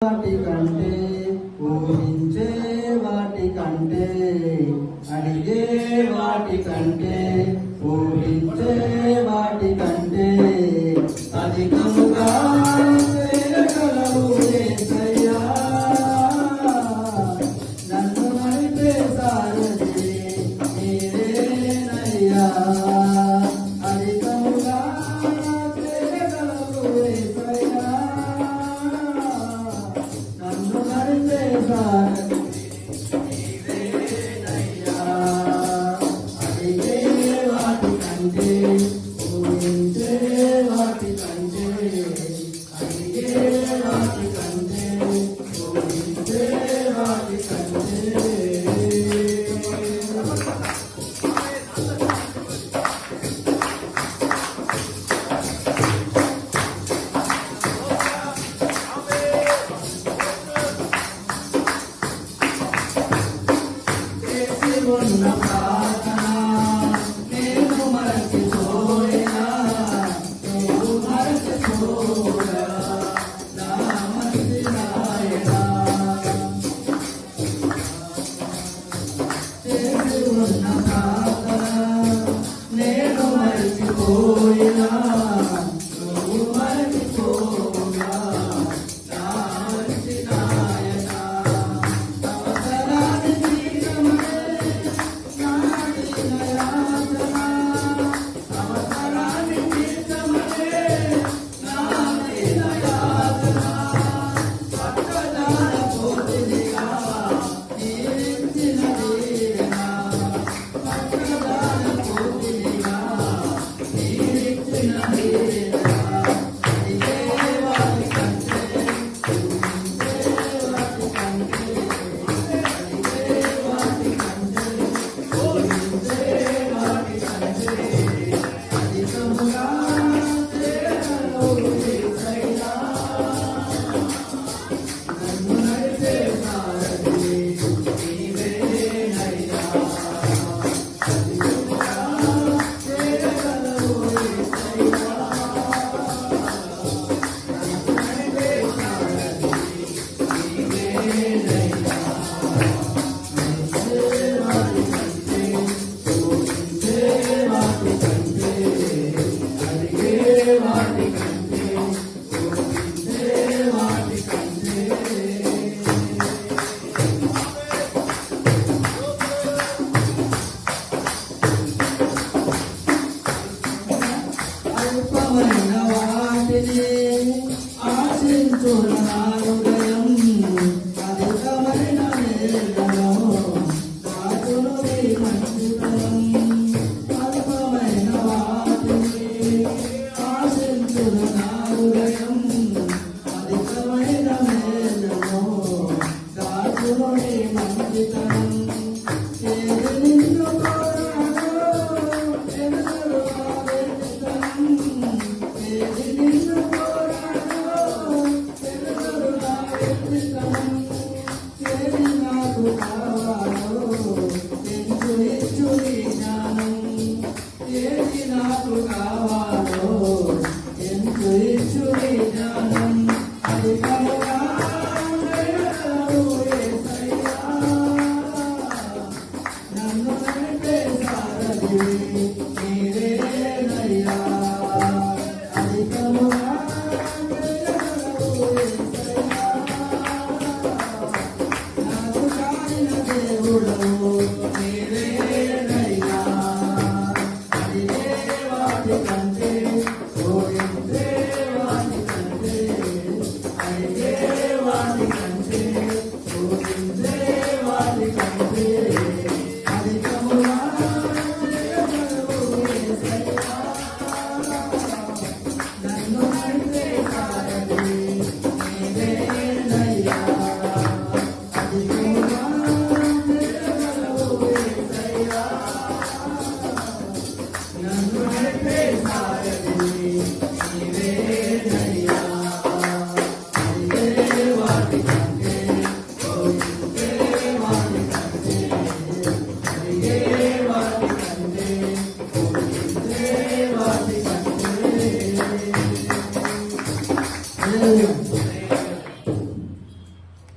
వాటి కంటే ఊహించే వాటి కంటే అడిగే వాటి కంటే ఊహించే వాటి కంటే అధికముగా చేయగలవు యేసయ్యా. నన్ను నడిపే సారథి నీవేనయ్యా. అధికముగా చేయగలవు యేసయ్యా. నన్ను నడిపే సారథి నీవేనయ్యా. అడిగే వాటి కంటే ఊహించే వాటి కంటే అడిగే వాటి కంటే ఊహించే వాటి కంటే ఉన్న ప్రార్థన నేను మరచిపోయినా నువ్వు మరచిపోగా నా మంచి నాయనా. చేసి ఉన్న ప్రార్థన నేను మరచిపోయినా నువ్వు మరచిపోగా నా మంచి నాయనా. అల్పమైన వాటిని ఆశించున నా హృదయం అధికమైన నేలను కాచును నీ మంచితనం. అల్పమైన వాటిని ఆశించున నా హృదయం అధికమైన నేలను కాచును నీ మంచితనం. ఏది నిన్ను నాకు కావాలో ఎంతో ఇచ్చుడి జ్ఞానం. అధికముగా చేయగలవు యేసయ్యా. నన్ను నడిపే సారథి నీవేనయ్యా. అధికముగా చేయగలవు యేసయ్యా. నాకు కాలిన దేవుడవు నీవేనయ్యా. కంటే ఊహించే వాటి కంటే అడిగే వాటి కంటే